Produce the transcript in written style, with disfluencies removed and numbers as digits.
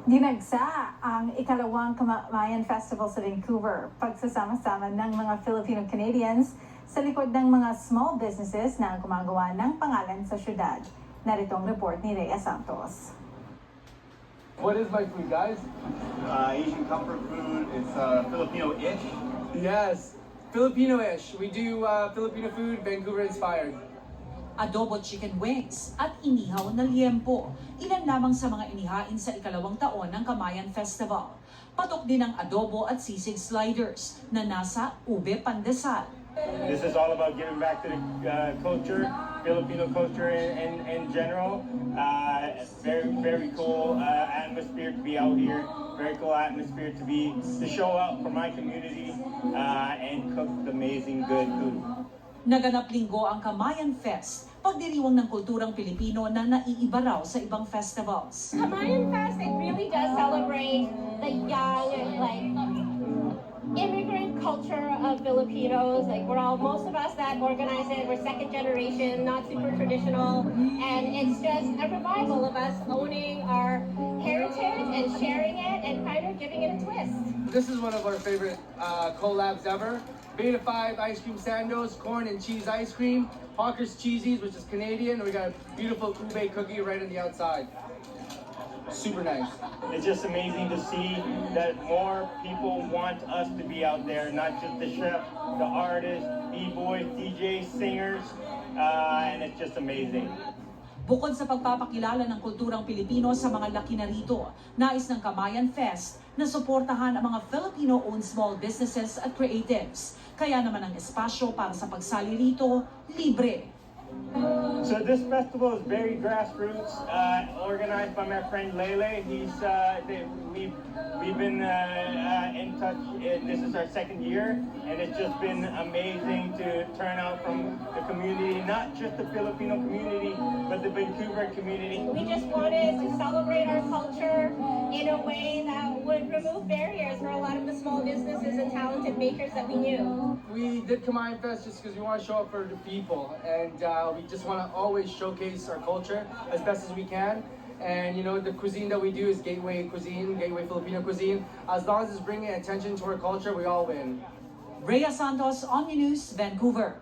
Dinagsa ang ikalawang Kamayan Festival sa Vancouver, pagsasama-sama ng mga Filipino-Canadians sa likod ng mga small businesses na gumagawa ng pangalan sa syudad. Narito ang report ni Rhea Santos. What is my food, guys? Asian comfort food. It's Filipino-ish. Yes, Filipino-ish. We do Filipino food, Vancouver-inspired. Adobo chicken wings at inihaw na liempo. Ilan lamang sa mga inihain sa ikalawang taon ng Kamayan Festival. Patok din ang adobo at sisig sliders na nasa ube pandesal. This is all about giving back to the culture, Filipino culture in general. Very cool atmosphere to be out here. Very cool atmosphere to show out for my community and cook amazing good food. Naganap linggo ang Kamayan Fest, pagdiriwang ng kulturang Pilipino na naiiba raw sa ibang festivals. Kamayan Fest, it really does celebrate the young and immigrant culture of Filipinos. Most of us that organize it, we're second generation, not super traditional, and it's just a revival of us owning our heritage and sharing it and kind of giving it a twist. This is one of our favorite collabs ever. Beta 5 ice cream sandos, corn and cheese ice cream, Hawker's Cheesies, which is Canadian. We got a beautiful ube cookie right on the outside. Super nice. It's just amazing to see that more people want us to be out there, not just the chef, the artists, b-boys, DJs, singers, and it's just amazing. Bukod sa pagpapakilala ng kulturang Pilipino sa mga laki na rito, nais ng Kamayan Fest na suportahan ang mga Filipino-owned small businesses at creatives. Kaya naman ang espasyo para sa pagsali rito, libre. So this festival is very grassroots, organized by my friend Lele. We've been in touch. This is our second year, and it's just been amazing to turn out from the community, not just the Filipino community, but the Vancouver community. We just wanted to celebrate our culture in a way that would remove barriers for a lot of the small businesses and talented makers that we knew. We did Kamayan Fest just because we want to show up for the people, and we just want to always showcase our culture as best as we can. And you know, the cuisine that we do is gateway cuisine, gateway Filipino cuisine. As long as it's bringing attention to our culture, we all win. Rhea Santos, Omni News, Vancouver.